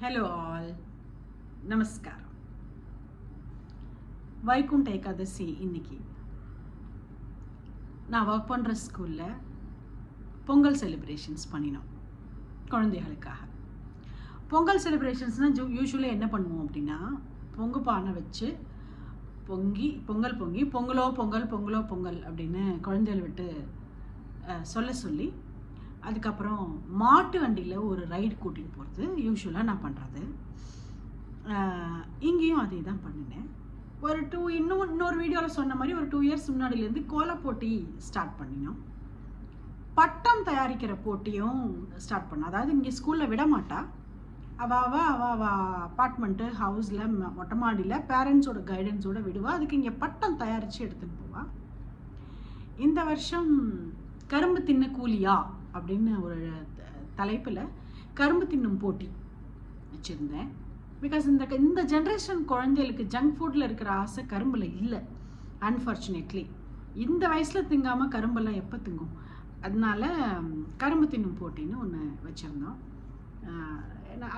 Hello all, நமஸ்காரம். வைகுண்ட ஏகாதசி இன்னைக்கு நான் ஒர்க் பண்ணுற ஸ்கூலில் பொங்கல் செலிப்ரேஷன்ஸ் பண்ணினோம் குழந்தைகளுக்காக. பொங்கல் செலிப்ரேஷன்ஸ்னால் யூஸ்வலாக என்ன பண்ணுவோம் அப்படின்னா, பொங்கு பானை வச்சு பொங்கல் பொங்கி பொங்கலோ பொங்கல் பொங்கலோ பொங்கல் அப்படின்னு குழந்தைகள் விட்டு சொல்ல சொல்லி, அதுக்கப்புறம் மாட்டு வண்டியில் ஒரு ரைடு கூட்டிகிட்டு போகிறது யூஸ்வலாக நான் பண்ணுறது. இங்கேயும் அதே தான் பண்ணினேன். இன்னொரு வீடியோவில் சொன்ன மாதிரி ஒரு 2 இயர்ஸ் முன்னாடிலேருந்து கோல போட்டி ஸ்டார்ட் பண்ணினோம். பட்டம் தயாரிக்கிற போட்டியும் ஸ்டார்ட் பண்ணோம். அதாவது இங்கே ஸ்கூலில் விட மாட்டா, அவ அப்பார்ட்மெண்ட்டு ஹவுஸில் மொட்டை மாடியில் பேரண்ட்ஸோட கைடன்ஸோடு விடுவா. அதுக்கு இங்கே பட்டம் தயாரித்து எடுத்துன்னு போவா. இந்த வருஷம் கரும்பு தின்ன கூலியா அப்படின்னு ஒரு தலைப்பில் கரும்பு தின்னும் போட்டி வச்சுருந்தேன். பிகாஸ் இந்த ஜென்ரேஷன் குழந்தைகளுக்கு ஜங்க் ஃபுட்டில் இருக்கிற ஆசை கரும்பில் இல்லை. அன்ஃபார்ச்சுனேட்லி இந்த வயசில் திங்காமல் கரும்பெல்லாம் எப்போ திங்கும்? அதனால கரும்பு தின்னும் போட்டின்னு ஒன்று வச்சுருந்தோம்.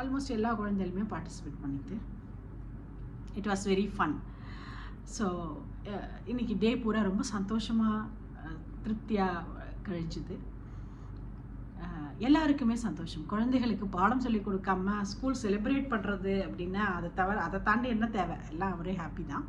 ஆல்மோஸ்ட் எல்லா குழந்தைகளுமே பார்ட்டிசிபேட் பண்ணிட்டு it was very fun. So இன்றைக்கி டே பூரா ரொம்ப சந்தோஷமாக திருப்தியாக கழிஞ்சுது. எல்லாருக்குமே சந்தோஷம். குழந்தைகளுக்கு பாடம் சொல்லி கொடுக்காம ஸ்கூல் செலிப்ரேட் பண்ணுறது அப்படின்னா அதை தாண்டி என்ன தேவை? எல்லாம் ஒரே ஹாப்பி தான்.